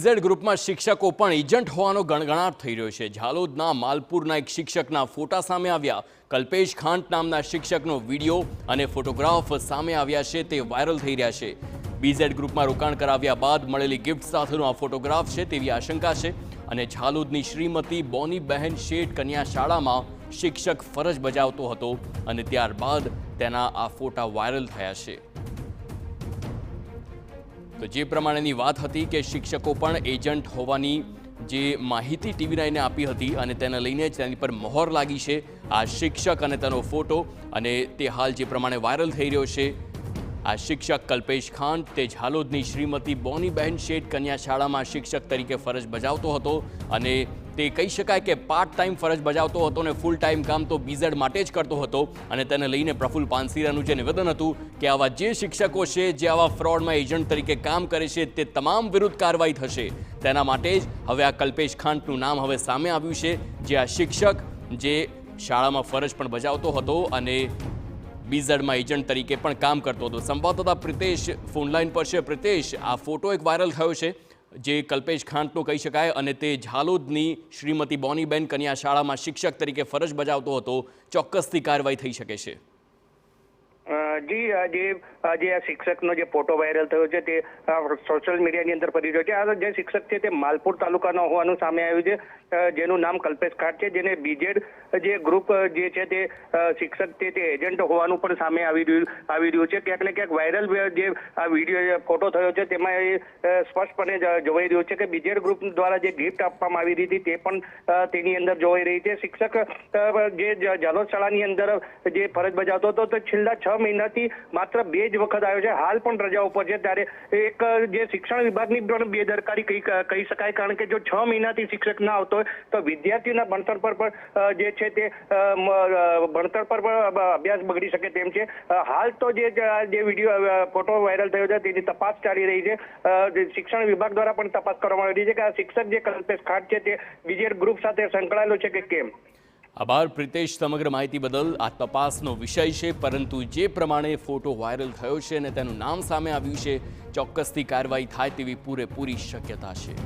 BZ ગ્રુપમાં શિક્ષકો પણ એજન્ટ હોવાનો ગણગણાટ થઈ રહ્યો છે। ઝાલોદના માલપુરના એક શિક્ષકના ફોટા સામે આવ્યા। કલ્પેશ ખાંટ નામના શિક્ષકનો વિડીયો અને ફોટોગ્રાફ સામે આવ્યા છે, તે વાયરલ થઈ રહ્યા છે। બીઝેડ ગ્રુપમાં રોકાણ કરાવ્યા બાદ મળેલી ગિફ્ટ સાથેનો આ ફોટોગ્રાફ છે તેવી આશંકા છે અને ઝાલોદની શ્રીમતી બોનીબહેન શેઠ કન્યા શાળામાં શિક્ષક ફરજ બજાવતો હતો અને ત્યારબાદ તેના આ ફોટા વાયરલ થયા છે। તો જે પ્રમાણેની વાત હતી કે શિક્ષકો પણ એજન્ટ હોવાની જે માહિતી TV9 આપી હતી અને તેને લઈને જ તેની પર મહોર લાગી છે આ શિક્ષક અને તેનો ફોટો, અને તે હાલ જે પ્રમાણે વાયરલ થઈ રહ્યો છે। આ શિક્ષક કલ્પેશ ખાંટ તે ઝાલોદની શ્રીમતી બોનીબહેન શેઠ કન્યા શાળામાં શિક્ષક તરીકે ફરજ બજાવતો હતો અને તે કહી શકાય કે પાર્ટ ટાઈમ ફરજ બજાવતો હતો અને ફૂલ ટાઈમ કામ તો બીઝેડ માટે જ કરતો હતો। અને તેને લઈને પ્રફુલ્લ પાનસેરિયાનું જે નિવેદન હતું કે આવા જે શિક્ષકો છે જે આવા ફ્રોડમાં એજન્ટ તરીકે કામ કરે છે તે તમામ વિરુદ્ધ કાર્યવાહી થશે। તેના માટે જ હવે આ કલ્પેશ ખાંટનું નામ હવે સામે આવ્યું છે, જે આ શિક્ષક જે શાળામાં ફરજ પણ બજાવતો હતો અને બીઝેડમાં એજન્ટ તરીકે પણ કામ કરતો હતો। સંવાદદાતા પ્રિતેશ ફોનલાઈન પર છે। પ્રિતેશ, આ ફોટો એક વાયરલ થયો છે જે કલ્પેશ ખાંટનો કહી શકાય અને તે ઝાલોદની શ્રીમતી બોનીબહેન કન્યા શાળામાં શિક્ષક તરીકે ફરજ બજાવતો હતો। ચોક્કસથી કાર્યવાહી થઈ શકે છે? જી, જે આ શિક્ષકનો જે ફોટો વાયરલ થયો છે તે સોશિયલ મીડિયાની અંદર ફરી રહ્યો છે। આ જે શિક્ષક છે તે માલપુર તાલુકાનો હોવાનું સામે આવ્યું છે, જેનું નામ કલ્પેશ ખાંટ છે, જેને બીજેડ જે ગ્રુપ જે છે તે શિક્ષક છે તે એજન્ટ હોવાનું પણ સામે આવી રહ્યું છે। ક્યાંક ને ક્યાંક વાયરલ જે આ વિડીયો ફોટો થયો છે તેમાં એ સ્પષ્ટપણે જોવાઈ રહ્યું છે કે બીજેડ ગ્રુપ દ્વારા જે ગિફ્ટ આપવામાં આવી રહી હતી તે પણ તેની અંદર જોવાઈ રહી છે। શિક્ષક જે ઝાલોદ શાળાની અંદર જે ફરજ બજાવતો હતો તો છેલ્લા 6 મહિનાથી માત્ર 2 જ વખત આવ્યો છે, હાલ પણ રજા ઉપર છે। ત્યારે એક જે શિક્ષણ વિભાગની પણ બેદરકારી કહી શકાય, કારણ કે જો 6 મહિનાથી શિક્ષક ના આવતો હોય તો વિદ્યાર્થીઓના ભણતર પર પણ જે છે તે ભણતર પર પણ અભ્યાસ બગડી શકે તેમ છે। હાલ તો જે વિડીયો ફોટો વાયરલ થયો છે તેની તપાસ ચાલી રહી છે। શિક્ષણ વિભાગ દ્વારા પણ તપાસ કરવામાં આવી રહી છે કે આ શિક્ષક જે કલ્પેશ ખાંટ છે તે બીજેડ ગ્રુપ સાથે સંકળાયેલો છે કે કેમ। આભાર પ્રિતેશ સમગ્ર માહિતી બદલ। આ તપાસનો વિષય છે, પરંતુ જે પ્રમાણે ફોટો વાયરલ થયો છે અને તેનું નામ સામે આવ્યું છે, ચોક્કસથી કાર્યવાહી થાય તેવી પૂરેપૂરી શક્યતા છે।